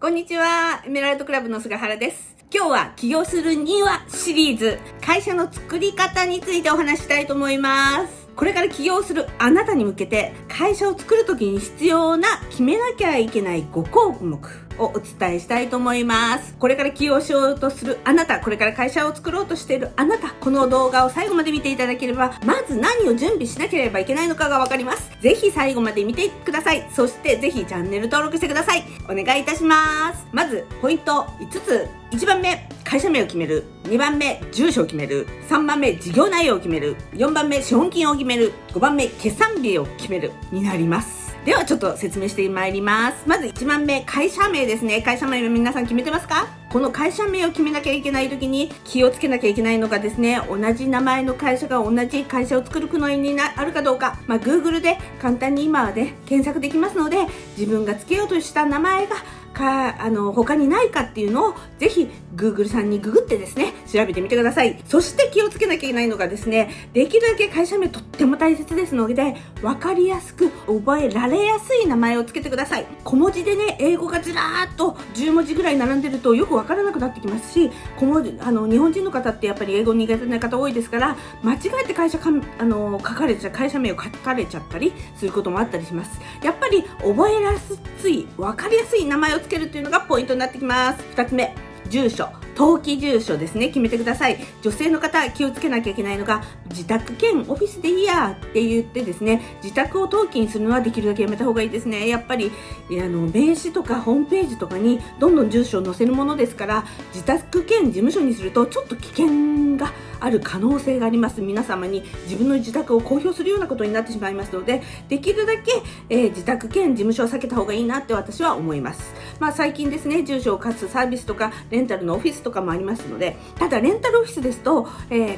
こんにちは、エメラルドクラブの菅原です。今日は起業するにはシリーズ、会社の作り方についてお話したいと思います。これから起業するあなたに向けて、会社を作るときに必要な決めなきゃいけない5項目をお伝えしたいと思います。これから起業しようとするあなた、これから会社を作ろうとしているあなた、この動画を最後まで見ていただければ、まず何を準備しなければいけないのかがわかります。ぜひ最後まで見てください。そしてぜひチャンネル登録してください。お願いいたします。まずポイント5つ。1番目、会社名を決める。2番目、住所を決める。3番目、事業内容を決める。4番目、資本金を決める。5番目、決算日を決めるになります。ではちょっと説明してまいります。まず1番目、会社名ですね。会社名は皆さん決めてますか？この会社名を決めなきゃいけない時に気をつけなきゃいけないのがですね、同じ名前の会社が同じ会社を作るのにあるかどうか、Google で簡単に今はね、検索できますので、自分が付けようとした名前が他にないかっていうのをぜひ Google さんにググってですね、調べてみてください。そして気をつけなきゃいけないのがですね、できるだけ会社名とっても大切ですので、分かりやすく覚えられやすい名前をつけてください。小文字でね、英語がずらーっと10文字ぐらい並んでるとよく分からなくなってきますし、小文字日本人の方ってやっぱり英語苦手な方多いですから、間違えて会社名を書かれちゃったりすることもあったりします。やっぱり覚えやすい、分かりやすい名前をつけるっていうのがポイントになってきます。2つ目、住所。登記住所ですね、決めてください。女性の方気をつけなきゃいけないのが、自宅兼オフィスでいいやって言ってですね、自宅を登記にするのはできるだけやめた方がいいですね。やっぱり名刺とかホームページとかにどんどん住所を載せるものですから、自宅兼事務所にするとちょっと危険がある可能性があります。皆様に自分の自宅を公表するようなことになってしまいますので、できるだけ、自宅兼事務所を避けた方がいいなって私は思います。最近ですね、住所を貸すサービスとかレンタルのオフィスとかもありますので、ただレンタルオフィスですと、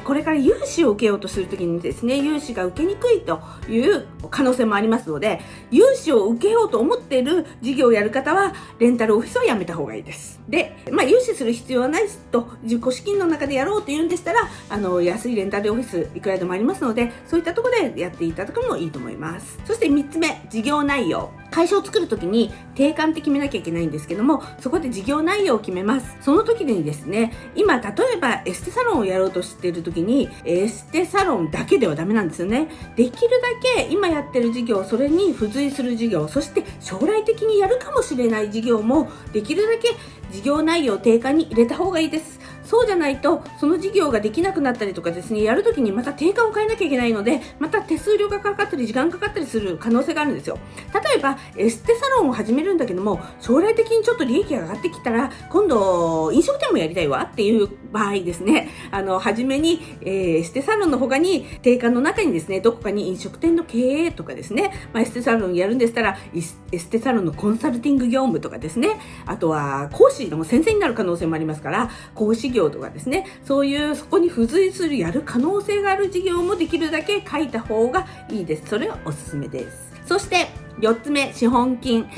これから融資を受けようとするときにですね、融資が受けにくいという可能性もありますので、融資を受けようと思っている事業をやる方はレンタルオフィスをやめた方がいいです。で、融資する必要はないと、自己資金の中でやろうというんでしたら、安いレンタルオフィスいくらでもありますので、そういったところでやっていただくのもいいと思います。そして3つ目、事業内容。会社を作るときに定款って決めなきゃいけないんですけども、そこで事業内容を決めます。その時にですね、今例えばエステサロンをやろうとしている時に、エステサロンだけではダメなんですよね。できるだけ今やってる事業、それに付随する事業、そして将来的にやるかもしれない事業もできるだけ事業内容を定款に入れた方がいいです。そうじゃないと、その事業ができなくなったりとかですね、やるときにまた定価を変えなきゃいけないので、また手数料がかかったり時間かかったりする可能性があるんですよ。例えば、エステサロンを始めるんだけども、将来的にちょっと利益が上がってきたら、今度飲食店もやりたいわっていう場合ですね、初めに、エステサロンの他に、定価の中にですね、どこかに飲食店の経営とかですね、エステサロンやるんでしたら、エステサロンのコンサルティング業務とかですね、あとは講師の先生になる可能性もありますから、講師業とかですね、そういうそこに付随するやる可能性がある事業もできるだけ書いた方がいいです。それはおすすめです。そして4つ目、資本金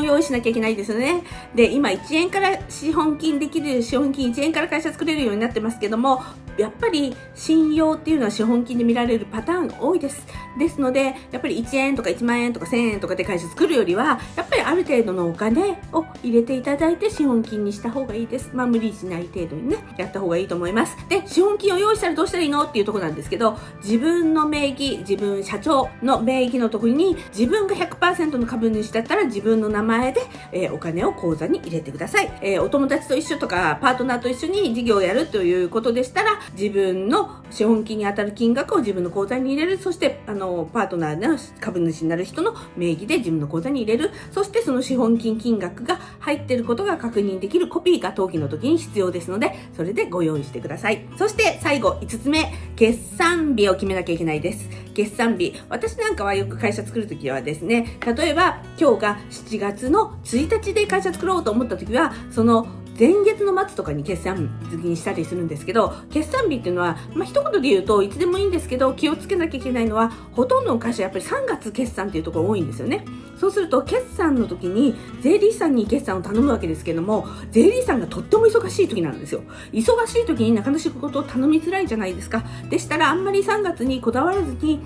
を用意しなきゃいけないですよね。で、今1円から資本金1円から会社作れるようになってますけども、やっぱり信用っていうのは資本金で見られるパターンが多いです。ですので、やっぱり1円とか1万円とか1000円とかで会社作るよりは、やっぱりある程度のお金を入れていただいて資本金にした方がいいです。無理しない程度にね、やった方がいいと思います。で、資本金を用意したらどうしたらいいのっていうところなんですけど、自分の名義、社長の名義のところに、自分が100% の株主だったら自分の名前で、お金を口座に入れてください。お友達と一緒とかパートナーと一緒に事業をやるということでしたら、自分の資本金に当たる金額を自分の口座に入れる。そしてパートナーの株主になる人の名義で自分の口座に入れる。そしてその資本金金額が入っていることが確認できるコピーが登記の時に必要ですので、それでご用意してください。そして最後5つ目、決算日を決めなきゃいけないです。決算日、私なんかはよく会社作るときはですね、例えば今日が7月の1日で会社作ろうと思ったときは、その前月の末とかに決算日にしたりするんですけど、決算日っていうのは、一言で言うといつでもいいんですけど、気をつけなきゃいけないのは、ほとんどの会社やっぱり3月決算っていうところ多いんですよね。そうすると決算の時に税理士さんに決算を頼むわけですけども、税理士さんがとっても忙しい時なんですよ。忙しい時になかなか仕事を頼みづらいじゃないですか。でしたらあんまり3月にこだわらずに、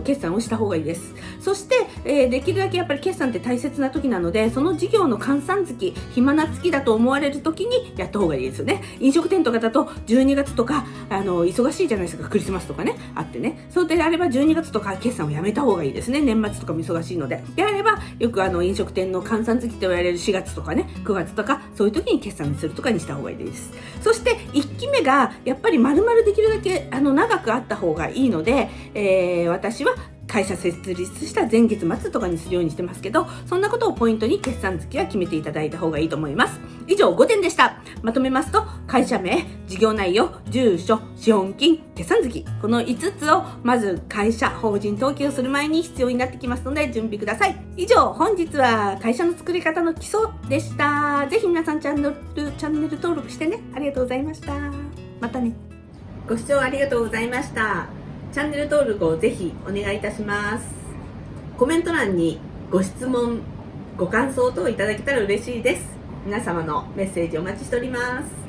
決算をした方がいいです。そして、できるだけやっぱり決算って大切な時なので、その事業の換算月、暇な月だと思われる時にやった方がいいですよね。飲食店とかだと12月とか忙しいじゃないですか。クリスマスとかねあってね、そうであれば12月とか決算をやめた方がいいですね。年末とかも忙しいので。であればよく飲食店の換算月と言われる4月とかね9月とか、そういう時に決算するとかにした方がいいです。そして1期目がやっぱり丸々できるだけ長くあった方がいいので、私は会社設立した前月末とかにするようにしてますけど、そんなことをポイントに決算月は決めていただいた方がいいと思います。以上5点でした。まとめますと、会社名、事業内容、住所、資本金、決算月、この5つをまず会社、法人登記をする前に必要になってきますので準備ください。以上、本日は会社の作り方の基礎でした。ぜひ皆さんチャンネル登録してね。ありがとうございました。またね。ご視聴ありがとうございました。チャンネル登録をぜひお願いいたします。コメント欄にご質問、ご感想等いただけたら嬉しいです。皆様のメッセージお待ちしております。